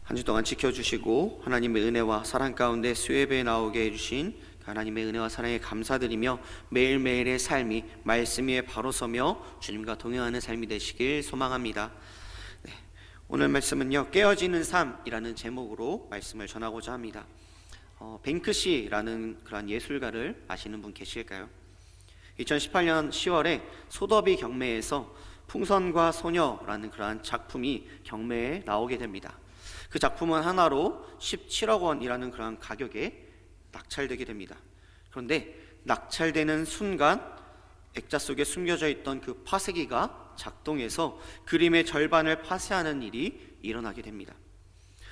한 주 동안 지켜주시고 하나님의 은혜와 사랑 가운데 수예배에 나오게 해주신 하나님의 은혜와 사랑에 감사드리며 매일매일의 삶이 말씀 위에 바로 서며 주님과 동행하는 삶이 되시길 소망합니다. 오늘 말씀은요, 깨어지는 삶이라는 제목으로 말씀을 전하고자 합니다. 뱅크시라는 그런 예술가를 아시는 분 계실까요? 2018년 10월에 소더비 경매에서 풍선과 소녀라는 그러한 작품이 경매에 나오게 됩니다. 그 작품은 하나로 17억 원이라는 그러한 가격에 낙찰되게 됩니다. 그런데 낙찰되는 순간 액자 속에 숨겨져 있던 그 파쇄기가 작동해서 그림의 절반을 파쇄하는 일이 일어나게 됩니다.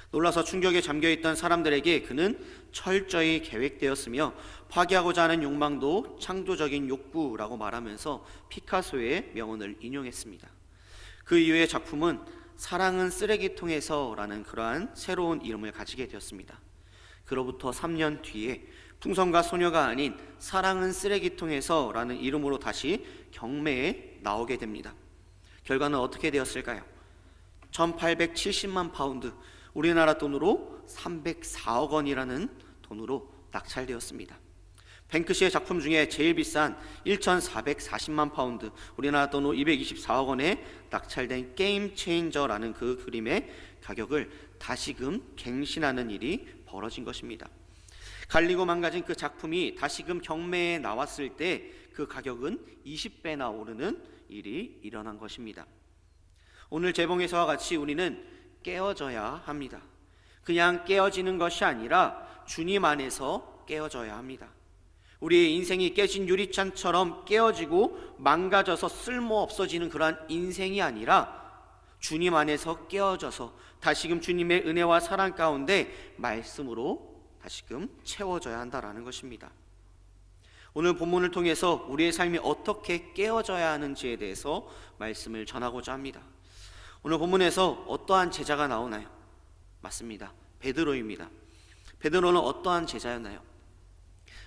놀라서 충격에 잠겨있던 사람들에게 그는 철저히 계획되었으며 파괴하고자 하는 욕망도 창조적인 욕구라고 말하면서 피카소의 명언을 인용했습니다. 그 이후의 작품은 사랑은 쓰레기통에서 라는 그러한 새로운 이름을 가지게 되었습니다. 그로부터 3년 뒤에 풍선과 소녀가 아닌 사랑은 쓰레기통에서 라는 이름으로 다시 경매에 나오게 됩니다. 결과는 어떻게 되었을까요? 1870만 파운드, 우리나라 돈으로 304억 원이라는 돈으로 낙찰되었습니다. 뱅크시의 작품 중에 제일 비싼 1,440만 파운드, 우리나라 돈으로 224억 원에 낙찰된 게임 체인저라는 그 그림의 가격을 다시금 갱신하는 일이 벌어진 것입니다. 갈리고 망가진 그 작품이 다시금 경매에 나왔을 때 그 가격은 20배나 오르는 일이 일어난 것입니다. 오늘 제목에서와 같이 우리는 깨어져야 합니다. 그냥 깨어지는 것이 아니라 주님 안에서 깨어져야 합니다. 우리의 인생이 깨진 유리창처럼 깨어지고 망가져서 쓸모없어지는 그러한 인생이 아니라 주님 안에서 깨어져서 다시금 주님의 은혜와 사랑 가운데 말씀으로 다시금 채워져야 한다라는 것입니다. 오늘 본문을 통해서 우리의 삶이 어떻게 깨어져야 하는지에 대해서 말씀을 전하고자 합니다. 오늘 본문에서 어떠한 제자가 나오나요? 맞습니다. 베드로입니다. 베드로는 어떠한 제자였나요?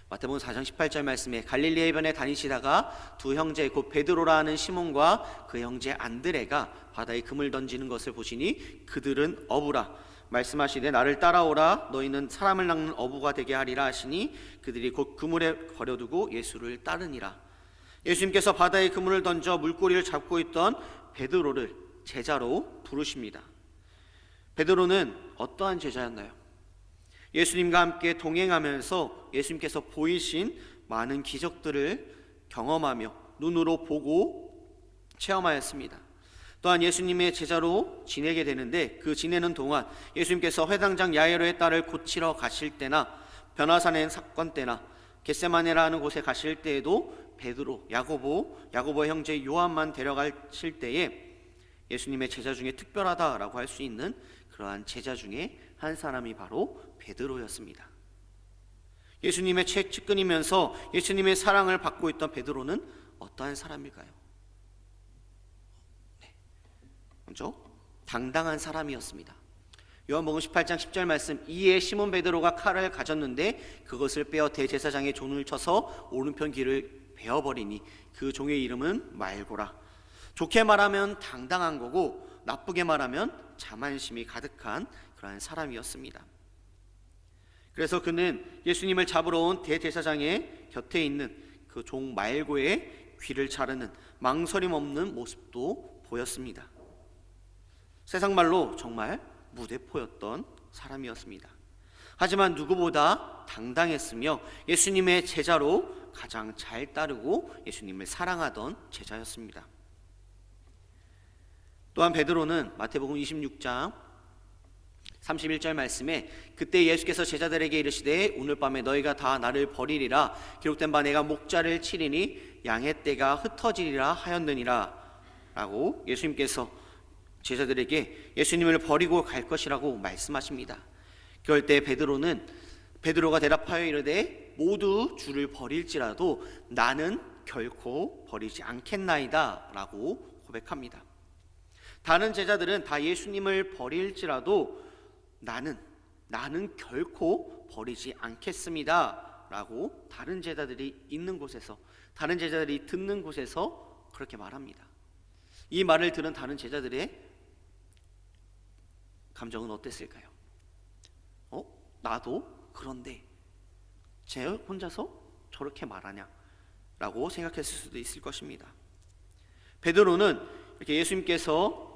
마태복음 4장 18절 말씀에 갈릴리 해변에 다니시다가 두 형제 곧 베드로라 하는 시몬과 그 형제 안드레가 바다에 금을 던지는 것을 보시니 그들은 어부라 말씀하시되 나를 따라오라 너희는 사람을 낚는 어부가 되게 하리라 하시니 그들이 곧 그물에 버려두고 예수를 따르니라. 예수님께서 바다에 그물을 던져 물고기를 잡고 있던 베드로를 제자로 부르십니다. 베드로는 어떠한 제자였나요? 예수님과 함께 동행하면서 예수님께서 보이신 많은 기적들을 경험하며 눈으로 보고 체험하였습니다. 또한 예수님의 제자로 지내게 되는데 그 지내는 동안 예수님께서 회당장 야이로의 딸을 고치러 가실 때나 변화산의 사건 때나 겟세마네라는 곳에 가실 때에도 베드로, 야고보 형제 요한만 데려가실 때에 예수님의 제자 중에 특별하다라고 할 수 있는 그러한 제자 중에 한 사람이 바로 베드로였습니다. 예수님의 측근이면서 예수님의 사랑을 받고 있던 베드로는 어떠한 사람일까요? 먼저 당당한 사람이었습니다. 요한복음 18장 10절 말씀, 이에 시몬 베드로가 칼을 가졌는데 그것을 빼어 대제사장의 종을 쳐서 오른편 귀를 베어버리니 그 종의 이름은 말고라. 좋게 말하면 당당한 거고 나쁘게 말하면 자만심이 가득한 그러한 사람이었습니다. 그래서 그는 예수님을 잡으러 온 대제사장의 곁에 있는 그 종 말고의 귀를 자르는 망설임 없는 모습도 보였습니다. 세상 말로 정말 무대포였던 사람이었습니다. 하지만 누구보다 당당했으며 예수님의 제자로 가장 잘 따르고 예수님을 사랑하던 제자였습니다. 또한 베드로는 마태복음 26장 31절 말씀에 그때 예수께서 제자들에게 이르시되 오늘 밤에 너희가 다 나를 버리리라 기록된 바 내가 목자를 치리니 양의 떼가 흩어지리라 하였느니라 라고 예수님께서 제자들에게 예수님을 버리고 갈 것이라고 말씀하십니다. 그럴 때 베드로가 대답하여 이르되 모두 주를 버릴지라도 나는 결코 버리지 않겠나이다 라고 고백합니다. 다른 제자들은 다 예수님을 버릴지라도 나는 결코 버리지 않겠습니다 라고 다른 제자들이 있는 곳에서, 다른 제자들이 듣는 곳에서 그렇게 말합니다. 이 말을 들은 다른 제자들의 감정은 어땠을까요? 나도 그런데 쟤 혼자서 저렇게 말하냐? 라고 생각했을 수도 있을 것입니다. 베드로는 이렇게 예수님께서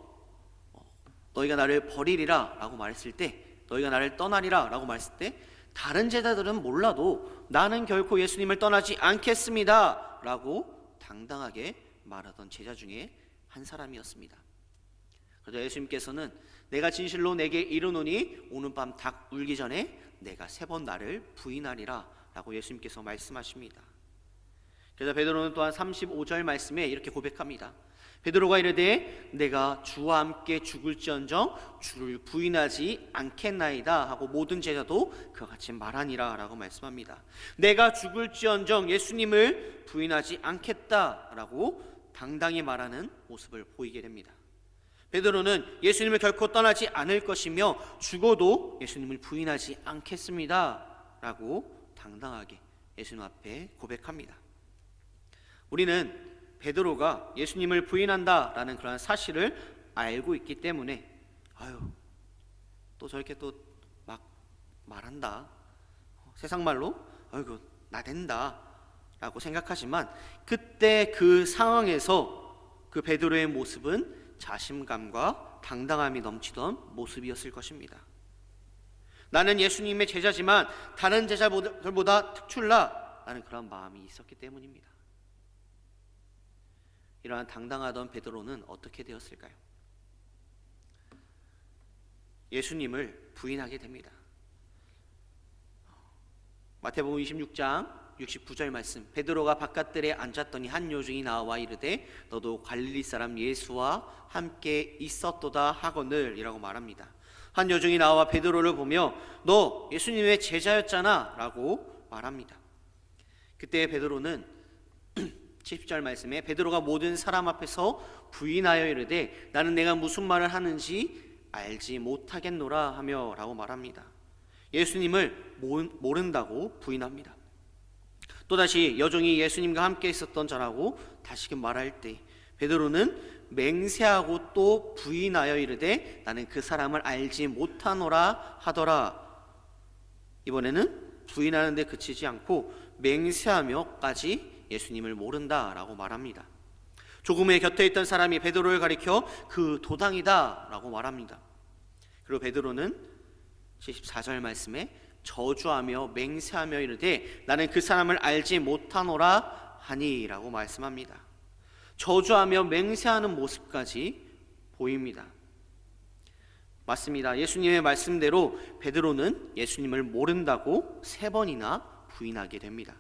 너희가 나를 버리리라 라고 말했을 때, 너희가 나를 떠나리라 라고 말했을 때, 다른 제자들은 몰라도 나는 결코 예수님을 떠나지 않겠습니다 라고 당당하게 말하던 제자 중에 한 사람이었습니다. 그래서 예수님께서는 내가 진실로 내게 이르노니 오늘 밤 닭 울기 전에 내가 3번 나를 부인하리라 라고 예수님께서 말씀하십니다. 그래서 베드로는 또한 35절 말씀에 이렇게 고백합니다. 베드로가 이르되 내가 주와 함께 죽을지언정 주를 부인하지 않겠나이다 하고 모든 제자도 그와 같이 말하니라 라고 말씀합니다. 내가 죽을지언정 예수님을 부인하지 않겠다라고 당당히 말하는 모습을 보이게 됩니다. 베드로는 예수님을 결코 떠나지 않을 것이며 죽어도 예수님을 부인하지 않겠습니다 라고 당당하게 예수님 앞에 고백합니다. 우리는 베드로가 예수님을 부인한다라는 그런 사실을 알고 있기 때문에 또 저렇게 또 막 말한다, 세상 말로 아이고 나댄다 라고 생각하지만, 그때 그 상황에서 그 베드로의 모습은 자신감과 당당함이 넘치던 모습이었을 것입니다. 나는 예수님의 제자지만 다른 제자들보다 특출나 라는 그런 마음이 있었기 때문입니다. 이러한 당당하던 베드로는 어떻게 되었을까요? 예수님을 부인하게 됩니다. 마태복음 26장 69절 말씀, 베드로가 바깥들에 앉았더니 한 요중이 나와 이르되 너도 갈릴리 사람 예수와 함께 있었도다 하거늘 이라고 말합니다. 한 요중이 나와 베드로를 보며 너 예수님의 제자였잖아 라고 말합니다. 그때 베드로는 70절 말씀에 베드로가 모든 사람 앞에서 부인하여 이르되 나는 내가 무슨 말을 하는지 알지 못하겠노라 하며 라고 말합니다. 예수님을 모른다고 부인합니다. 또다시 여종이 예수님과 함께 있었던 자라고 다시금 말할 때 베드로는 맹세하고 또 부인하여 이르되 나는 그 사람을 알지 못하노라 하더라. 이번에는 부인하는 데 그치지 않고 맹세하며까지 예수님을 모른다라고 말합니다. 조금 후에 곁에 있던 사람이 베드로를 가리켜 그 도당이다 라고 말합니다. 그리고 베드로는 74절 말씀에 저주하며 맹세하며 이르되 나는 그 사람을 알지 못하노라 하니 라고 말씀합니다. 저주하며 맹세하는 모습까지 보입니다. 맞습니다. 예수님의 말씀대로 베드로는 예수님을 모른다고 3번이나 부인하게 됩니다.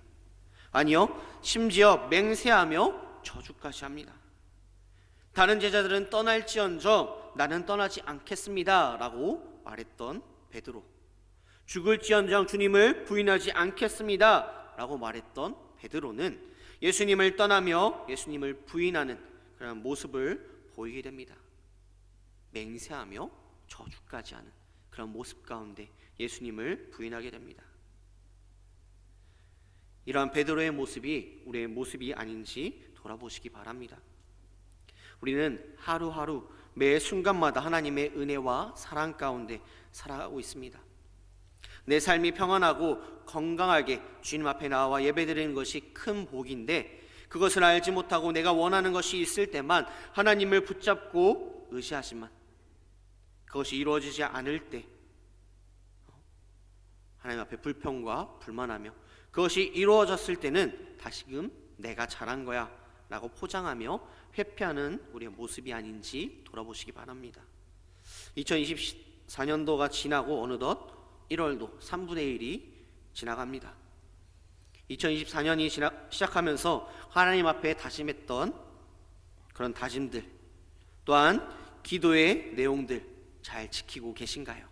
아니요, 심지어 맹세하며 저주까지 합니다. 다른 제자들은 떠날지언정 나는 떠나지 않겠습니다 라고 말했던 베드로, 죽을지언정 주님을 부인하지 않겠습니다 라고 말했던 베드로는 예수님을 떠나며 예수님을 부인하는 그런 모습을 보이게 됩니다. 맹세하며 저주까지 하는 그런 모습 가운데 예수님을 부인하게 됩니다. 이러한 베드로의 모습이 우리의 모습이 아닌지 돌아보시기 바랍니다. 우리는 하루하루 매 순간마다 하나님의 은혜와 사랑 가운데 살아가고 있습니다. 내 삶이 평안하고 건강하게 주님 앞에 나와 예배드리는 것이 큰 복인데, 그것을 알지 못하고 내가 원하는 것이 있을 때만 하나님을 붙잡고 의지하지만 그것이 이루어지지 않을 때 하나님 앞에 불평과 불만하며, 그것이 이루어졌을 때는 다시금 내가 잘한 거야 라고 포장하며 회피하는 우리의 모습이 아닌지 돌아보시기 바랍니다. 2024년도가 지나고 어느덧 1월도 3분의 1이 지나갑니다. 2024년이 시작하면서 하나님 앞에 다짐했던 그런 다짐들, 또한 기도의 내용들 잘 지키고 계신가요?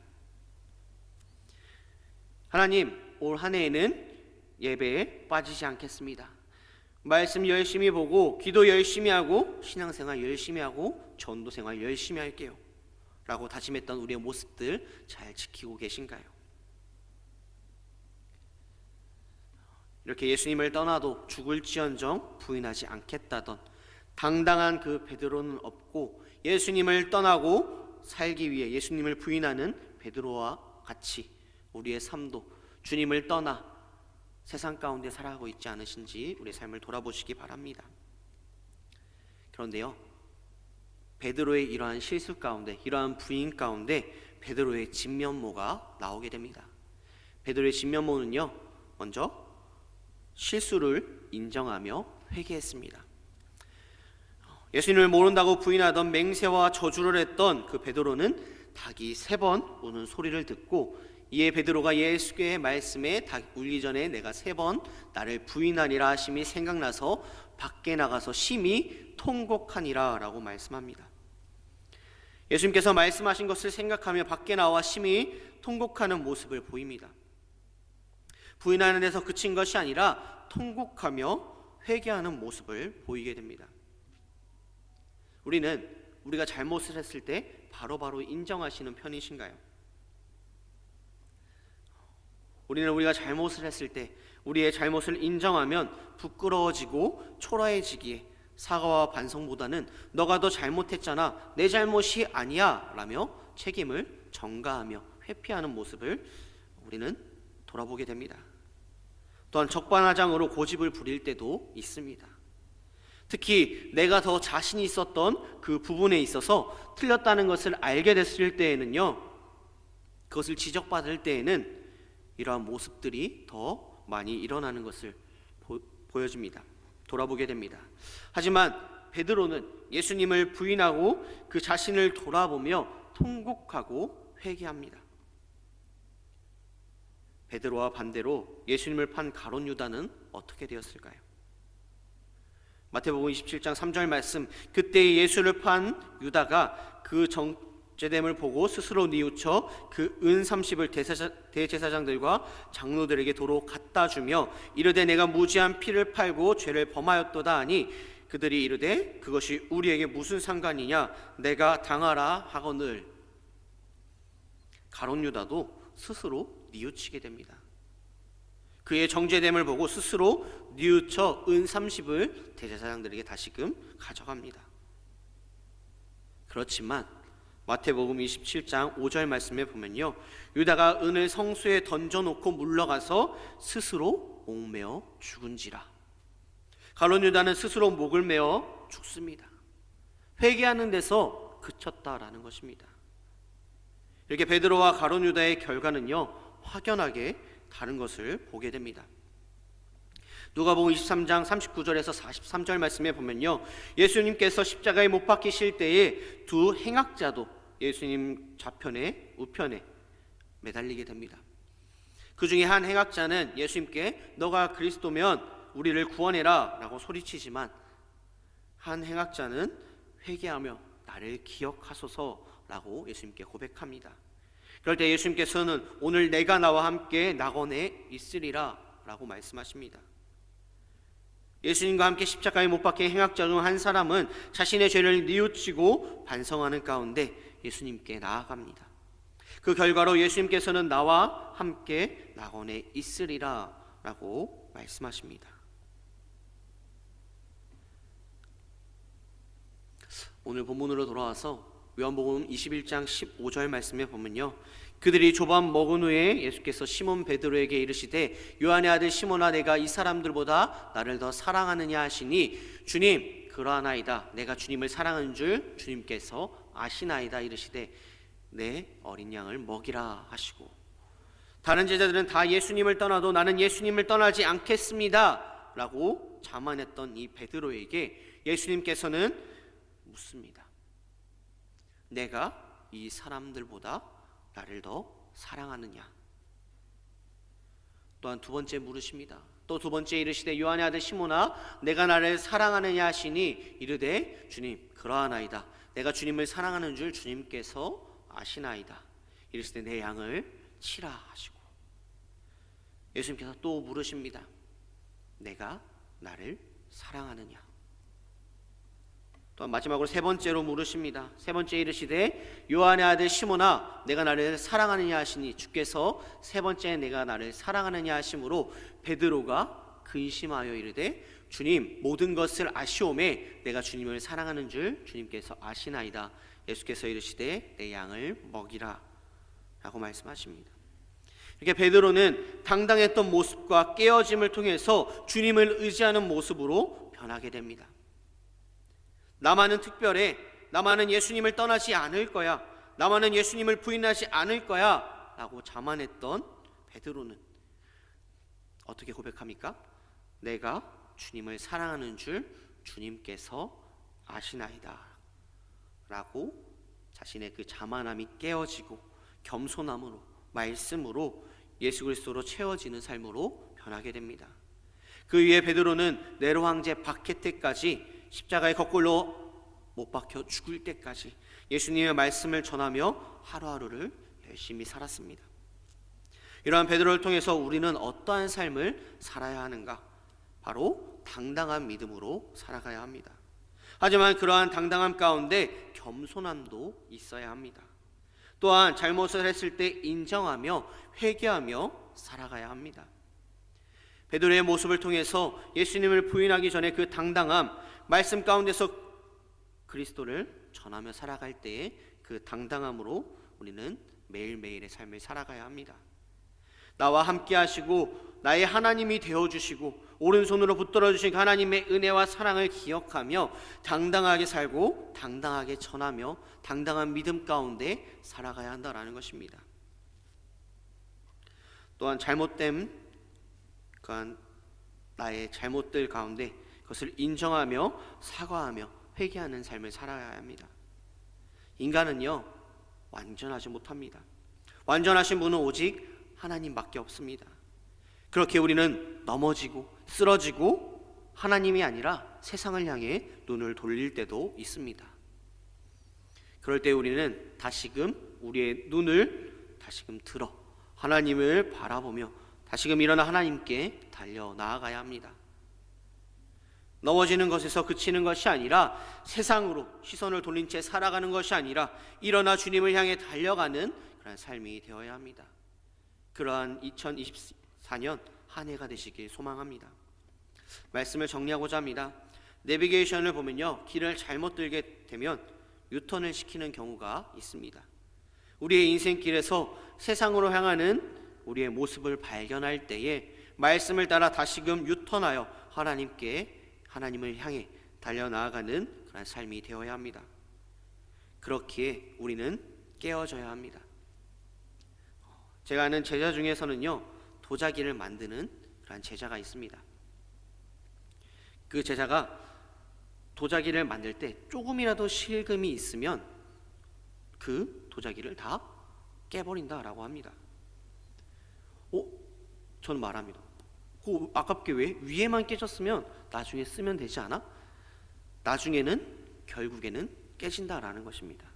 하나님, 올 한 해에는 예배에 빠지지 않겠습니다. 말씀 열심히 보고 기도 열심히 하고 신앙생활 열심히 하고 전도생활 열심히 할게요 라고 다짐했던 우리의 모습들 잘 지키고 계신가요? 이렇게 예수님을 떠나도 죽을지언정 부인하지 않겠다던 당당한 그 베드로는 없고, 예수님을 떠나고 살기 위해 예수님을 부인하는 베드로와 같이 우리의 삶도 주님을 떠나 세상 가운데 살아가고 있지 않으신지 우리의 삶을 돌아보시기 바랍니다. 그런데요, 베드로의 이러한 실수 가운데, 이러한 부인 가운데 베드로의 진면모가 나오게 됩니다. 베드로의 진면모는요, 먼저 실수를 인정하며 회개했습니다. 예수님을 모른다고 부인하던 맹세와 저주를 했던 그 베드로는 닭이 3번 우는 소리를 듣고, 이에 베드로가 예수의 말씀에 닭 울기 전에 내가 3번 나를 부인하리라 하심이 생각나서 밖에 나가서 심히 통곡하니라 라고 말씀합니다. 예수님께서 말씀하신 것을 생각하며 밖에 나와 심히 통곡하는 모습을 보입니다. 부인하는 데서 그친 것이 아니라 통곡하며 회개하는 모습을 보이게 됩니다. 우리가 잘못을 했을 때 바로바로 인정하시는 편이신가요? 우리가 잘못을 했을 때 우리의 잘못을 인정하면 부끄러워지고 초라해지기에 사과와 반성보다는 너가 더 잘못했잖아, 내 잘못이 아니야 라며 책임을 전가하며 회피하는 모습을 우리는 돌아보게 됩니다. 또한 적반하장으로 고집을 부릴 때도 있습니다. 특히 내가 더 자신이 있었던 그 부분에 있어서 틀렸다는 것을 알게 됐을 때에는요, 그것을 지적받을 때에는 이러한 모습들이 더 많이 일어나는 것을 보여줍니다. 돌아보게 됩니다. 하지만 베드로는 예수님을 부인하고 그 자신을 돌아보며 통곡하고 회개합니다. 베드로와 반대로 예수님을 판 가룟 유다는 어떻게 되었을까요? 마태복음 27장 3절 말씀, 그때 예수를 판 유다가 그 정죄됨을 보고 스스로 뉘우쳐 그 은 30을 대제사장들과 장로들에게 도로 갖다 주며 이르되 내가 무지한 피를 팔고 죄를 범하였도다 하니, 그들이 이르되 그것이 우리에게 무슨 상관이냐, 내가 당하라 하거늘. 가룟 유다도 스스로 뉘우치게 됩니다. 그의 정죄됨을 보고 스스로 뉘우쳐 은 30을 대제사장들에게 다시금 가져갑니다. 그렇지만 마태복음 27장 5절 말씀에 보면요, 유다가 은을 성수에 던져놓고 물러가서 스스로 목매어 죽은지라. 가룟 유다는 스스로 목을 메어 죽습니다. 회개하는 데서 그쳤다라는 것입니다. 이렇게 베드로와 가룟 유다의 결과는요, 확연하게 다른 것을 보게 됩니다. 누가복음 23장 39절에서 43절 말씀에 보면요, 예수님께서 십자가에 못 박히실 때에 두 행악자도 예수님 좌편에 우편에 매달리게 됩니다. 그 중에 한 행악자는 예수님께 너가 그리스도면 우리를 구원해라 라고 소리치지만, 한 행악자는 회개하며 나를 기억하소서 라고 예수님께 고백합니다. 그럴 때 예수님께서는 오늘 내가 나와 함께 낙원에 있으리라 라고 말씀하십니다. 예수님과 함께 십자가에 못 박힌 행악자 중 한 사람은 자신의 죄를 뉘우치고 반성하는 가운데 예수님께 나아갑니다. 그 결과로 예수님께서는 나와 함께 낙원에 있으리라 라고 말씀하십니다. 오늘 본문으로 돌아와서 요한복음 21장 15절 말씀에 보면요, 그들이 조반 먹은 후에 예수께서 시몬 베드로에게 이르시되 요한의 아들 시몬아, 내가 이 사람들보다 나를 더 사랑하느냐 하시니, 주님 그러하나이다, 내가 주님을 사랑하는 줄 주님께서 아시나이다 이르시되 내 어린 양을 먹이라 하시고, 다른 제자들은 다 예수님을 떠나도 나는 예수님을 떠나지 않겠습니다 라고 자만했던 이 베드로에게 예수님께서는 묻습니다. 내가 이 사람들보다 나를 더 사랑하느냐? 또한 두 번째 물으십니다. 또 두 번째 이르시되 요한의 아들 시몬아, 내가 나를 사랑하느냐 하시니, 이르되 주님 그러하나이다, 내가 주님을 사랑하는 줄 주님께서 아시나이다 이르시되 내 양을 치라 하시고, 예수님께서 또 물으십니다. 내가 나를 사랑하느냐? 또한 마지막으로 세 번째로 물으십니다. 세 번째 이르시되 요한의 아들 시몬아, 내가 나를 사랑하느냐 하시니, 주께서 세 번째 내가 나를 사랑하느냐 하심으로 베드로가 근심하여 이르되 주님 모든 것을 아시오매 내가 주님을 사랑하는 줄 주님께서 아시나이다. 예수께서 이르시되 내 양을 먹이라 라고 말씀하십니다. 이렇게 베드로는 당당했던 모습과 깨어짐을 통해서 주님을 의지하는 모습으로 변하게 됩니다. 나만은 특별해, 나만은 예수님을 떠나지 않을 거야, 나만은 예수님을 부인하지 않을 거야 라고 자만했던 베드로는 어떻게 고백합니까? 내가 주님을 사랑하는 줄 주님께서 아시나이다 라고 자신의 그 자만함이 깨어지고 겸손함으로, 말씀으로, 예수 그리스도로 채워지는 삶으로 변하게 됩니다. 그 위에 베드로는 네로 황제 박해 때까지, 십자가에 거꾸로 못 박혀 죽을 때까지 예수님의 말씀을 전하며 하루하루를 열심히 살았습니다. 이러한 베드로를 통해서 우리는 어떠한 삶을 살아야 하는가? 바로 당당한 믿음으로 살아가야 합니다. 하지만 그러한 당당함 가운데 겸손함도 있어야 합니다. 또한 잘못을 했을 때 인정하며 회개하며 살아가야 합니다. 베드로의 모습을 통해서 예수님을 부인하기 전에 그 당당함, 말씀 가운데서 그리스도를 전하며 살아갈 때의 그 당당함으로 우리는 매일매일의 삶을 살아가야 합니다. 나와 함께 하시고 나의 하나님이 되어주시고 오른손으로 붙들어 주신 하나님의 은혜와 사랑을 기억하며 당당하게 살고 당당하게 전하며 당당한 믿음 가운데 살아가야 한다라는 것입니다. 또한 잘못된 그한 나의 잘못들 가운데 그것을 인정하며 사과하며 회개하는 삶을 살아야 합니다. 인간은요 완전하지 못합니다. 완전하신 분은 오직 하나님밖에 없습니다. 그렇게 우리는 넘어지고 쓰러지고 하나님이 아니라 세상을 향해 눈을 돌릴 때도 있습니다. 그럴 때 우리는 다시금 우리의 눈을 다시금 들어 하나님을 바라보며 다시금 일어나 하나님께 달려 나아가야 합니다. 넘어지는 것에서 그치는 것이 아니라 세상으로 시선을 돌린 채 살아가는 것이 아니라 일어나 주님을 향해 달려가는 그런 삶이 되어야 합니다. 그러한 2024년 한 해가 되시길 소망합니다. 말씀을 정리하고자 합니다. 내비게이션을 보면요, 길을 잘못 들게 되면 유턴을 시키는 경우가 있습니다. 우리의 인생길에서 세상으로 향하는 우리의 모습을 발견할 때에 말씀을 따라 다시금 유턴하여 하나님을 향해 달려나아가는 그런 삶이 되어야 합니다. 그렇기에 우리는 깨어져야 합니다. 제가 아는 제자 중에서는요, 도자기를 만드는 그런 제자가 있습니다. 그 제자가 도자기를 만들 때 조금이라도 실금이 있으면 그 도자기를 다 깨버린다라고 합니다. 저는 말합니다. 아깝게 왜? 위에만 깨졌으면 나중에 쓰면 되지 않아? 나중에는 결국에는 깨진다라는 것입니다.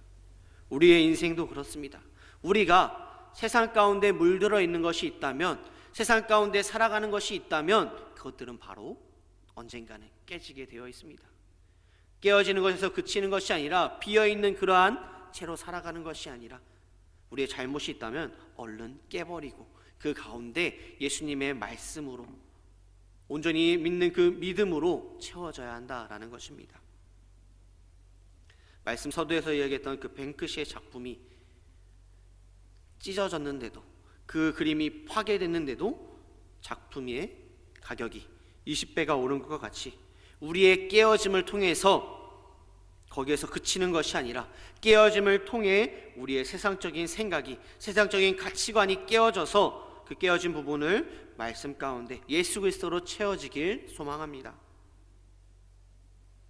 우리의 인생도 그렇습니다. 우리가 세상 가운데 물들어 있는 것이 있다면, 세상 가운데 살아가는 것이 있다면 그것들은 바로 언젠가는 깨지게 되어 있습니다. 깨어지는 것에서 그치는 것이 아니라 비어있는 그러한 채로 살아가는 것이 아니라 우리의 잘못이 있다면 얼른 깨버리고 그 가운데 예수님의 말씀으로 온전히 믿는 그 믿음으로 채워져야 한다라는 것입니다. 말씀 서두에서 이야기했던 그 뱅크시의 작품이 찢어졌는데도, 그 그림이 파괴됐는데도 작품의 가격이 20배가 오른 것과 같이 우리의 깨어짐을 통해서 거기에서 그치는 것이 아니라 깨어짐을 통해 우리의 세상적인 생각이, 세상적인 가치관이 깨어져서 그 깨어진 부분을 말씀 가운데 예수 그리스도로 채워지길 소망합니다.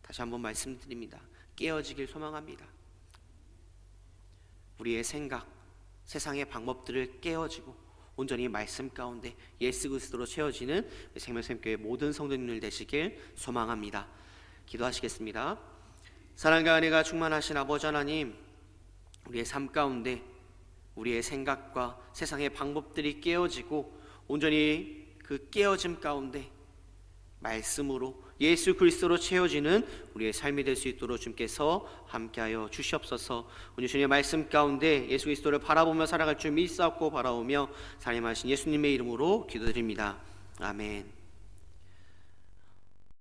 다시 한번 말씀드립니다. 깨어지길 소망합니다. 우리의 생각, 세상의 방법들을 깨어지고 온전히 말씀 가운데 예수 그리스도로 채워지는 생명샘교회 모든 성도님들 되시길 소망합니다. 기도하시겠습니다. 사랑과 은혜가 충만하신 아버지 하나님, 우리의 삶 가운데 우리의 생각과 세상의 방법들이 깨어지고 온전히 그 깨어짐 가운데 말씀으로 예수 그리스도로 채워지는 우리의 삶이 될 수 있도록 주님께서 함께하여 주시옵소서. 오늘 주님의 말씀 가운데 예수 그리스도를 바라보며 살아갈 줄 믿사옵고 바라오며 사랑하신 예수님의 이름으로 기도드립니다. 아멘.